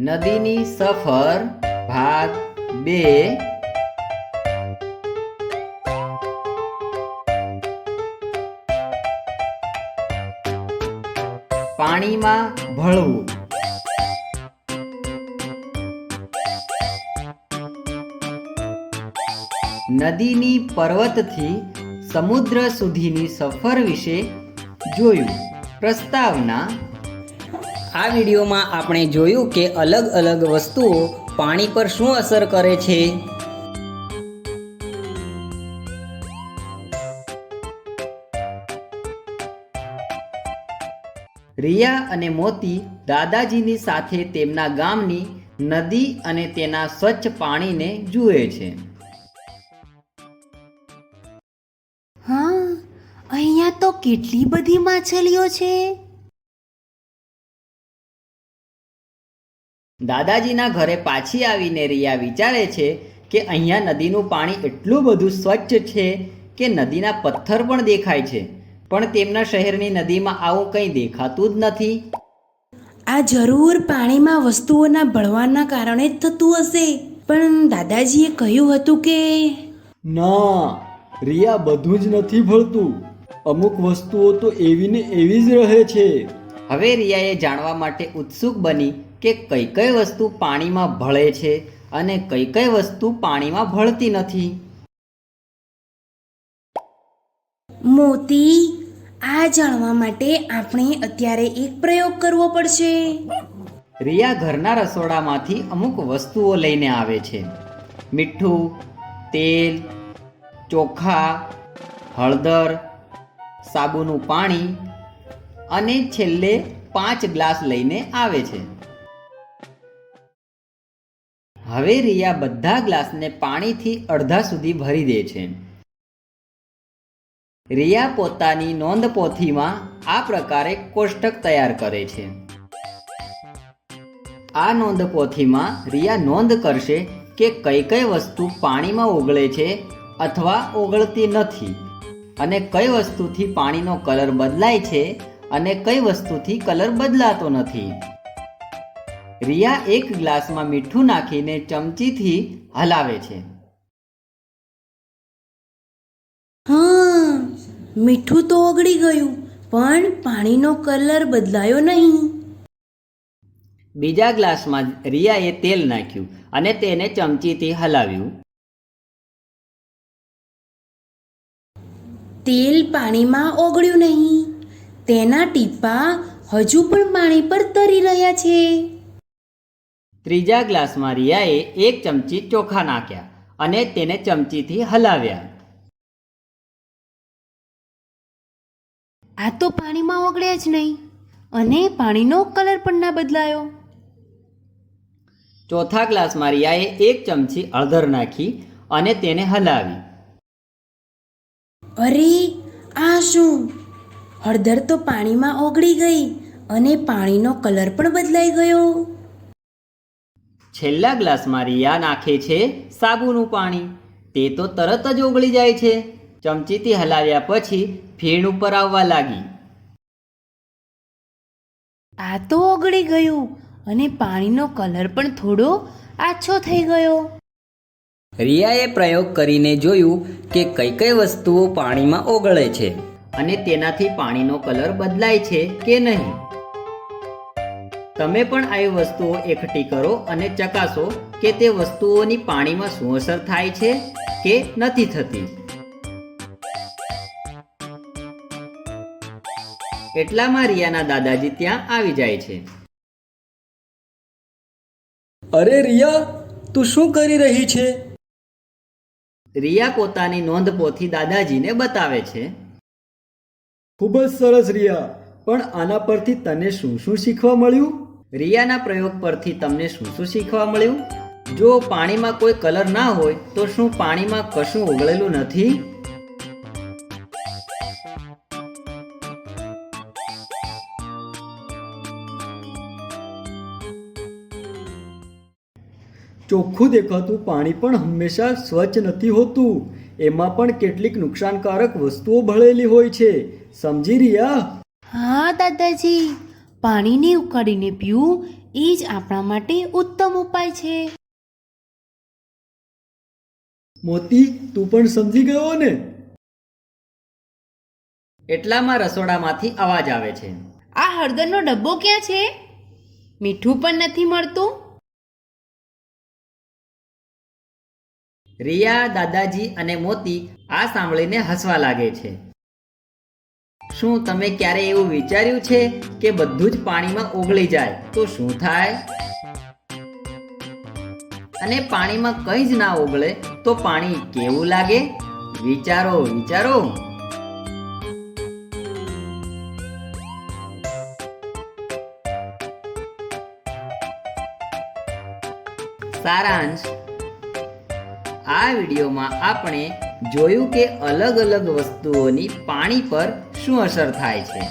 નદીની સફર ભાગ 2 પાણીમાં ભળવું. નદીની પર્વતથી સમુદ્ર સુધીની સફર વિશે જોયું. પ્રસ્તાવના. આ વિડીયોમાં આપણે જોયું કે અલગ અલગ વસ્તુઓ પાણી પર શું અસર કરે છે. રિયા અને મોતી દાદાજીની સાથે તેમના ગામની નદી અને તેના સ્વચ્છ પાણીને જુએ છે. હા, અહીંયા તો કેટલી બધી માછલીઓ છે. દાદાજીના ઘરે પાછી આવીને રિયા વિચારે છે કે અહીંયા નદીનું પાણી એટલું બધું સ્વચ્છ છે કે નદીના પથ્થર પણ દેખાય છે, પણ તેમના શહેરની નદીમાં આવું કંઈ દેખાતું જ નથી. આ જરૂર પાણીમાં વસ્તુઓના ભળવાના કારણે જ થતું હશે. પણ દાદાજીએ કહ્યું હતું કે ના રિયા, બધું જ નથી ભળતું. અમુક વસ્તુઓ તો એવી ને એવી જ રહે છે. હવે રિયાએ જાણવા માટે ઉત્સુક બની કે કઈ કઈ વસ્તુ પાણીમાં ભળે છે અને કઈ કઈ વસ્તુ પાણીમાં ભળતી નથી. મોતી, આ જાણવા માટે આપણે અત્યારે એક પ્રયોગ કરવો પડશે. રિયા ઘરના રસોડામાંથી અમુક વસ્તુઓ લઈને આવે છે. મીઠું, તેલ, ચોખા, હળદર, સાબુનું પાણી અને છેલ્લે 5 ગ્લાસ લઈને આવે છે. હવે રિયા બધા ગ્લાસને પાણીથી અડધા સુધી ભરી દે છે. રિયા પોતાની નોંધપોથીમાં આ પ્રકારે કોષ્ટક તૈયાર કરે છે. આ નોંધપોથીમાં રિયા નોંધ કરશે કે કઈ કઈ વસ્તુ પાણીમાં ઓગળે છે અથવા ઓગળતી નથી, અને કઈ વસ્તુથી પાણીનો કલર બદલાય છે અને કઈ વસ્તુથી કલર બદલાતો નથી. રિયા એક ગ્લાસમાં મીઠું નાખીને ચમચીથી હલાવે છે. હા, મીઠું તો ઓગળી ગયું, પણ પાણીનો કલર બદલાયો નહીં. બીજા ગ્લાસમાં રિયાએ તેલ નાખ્યું અને તેને ચમચીથી હલાવ્યું. તેલ પાણીમાં ઓગળ્યું નહીં. તેના ટીપા હજુ પણ પાણી પર તરી રહ્યા છે. ત્રીજા ગ્લાસમાં રિયાએ એક ચમચી ચોખા નાખ્યા અને તેને ચમચીથી હલાવ્યા. આ તો પાણીમાં ઓગળ્યા જ નહીં અને પાણીનો કલર પણ ના બદલાયો. ચોથા ગ્લાસમાં રિયાએ એક ચમચી હળદર નાખી અને તેને હલાવી. અરે, આ શું? હળદર તો પાણીમાં ઓગળી ગઈ અને પાણીનો કલર પણ બદલાઈ ગયો. છેલ્લા ગ્લાસમાં રિયા નાખે છે સાબુનું પાણી. તે તો તરત જ ઓગળી જાય છે. ચમચીથી હલાવ્યા પછી ફેણ ઉપર આવવા લાગી. આ તો ઓગળી ગયું અને પાણીનો કલર પણ થોડો આછો થઈ ગયો. રિયાએ પ્રયોગ કરીને જોયું કે કઈ કઈ વસ્તુઓ પાણીમાં ઓગળે છે અને તેનાથી પાણીનો કલર બદલાય છે કે નહીં. તમે પણ આવી વસ્તુઓ એકઠી કરો અને ચકાસો કે તે વસ્તુઓની પાણીમાં શું અસર થાય છે કે નથી થતી. એટલામાં રિયાના દાદાજી ત્યાં આવી જાય છે. અરે રિયા, તું શું કરી રહી છે? રિયા પોતાની નોંધપોથી દાદાજીને બતાવે છે. ખૂબ જ સરસ રિયા, પણ આના પરથી તને શું શું શીખવા મળ્યું? રિયાના પ્રયોગ પરથી તમને શું શું શીખવા મળ્યું? જો પાણીમાં કોઈ કલર ના હોય તો શું પાણીમાં કશું ઓગળેલું નથી? ચોખ્ખું દેખાતું પાણી પણ હંમેશા સ્વચ્છ નથી હોતું. એમાં પણ કેટલીક નુકસાનકારક વસ્તુઓ ભળેલી હોય છે. સમજી રિયા? હા દાદાજી, પાણીને ઉકાળીને પીવું એ જ આપણા માટે ઉત્તમ ઉપાય છે. મોતી, તું પણ સમજી ગયો ને? એટલામાં રસોડામાંથી અવાજ આવે છે. આ હળદરનો ડબ્બો ક્યાં છે? મીઠું પણ નથી મળતું. રિયા, દાદાજી અને મોતી આ સાંભળીને હસવા લાગે છે. શું તમે ક્યારે એવું વિચાર્યું છે કે બધું જ પાણીમાં ઓગળી જાય તો શું થાય? અને પાણીમાં કંઈ જ ના ઓગળે તો પાણી કેવું લાગે? વિચારો વિચારો. સારાંશ: આ વિડીયોમાં આપણે જોયું કે અલગ અલગ વસ્તુઓની પાણી પર શું અસર થાય છે.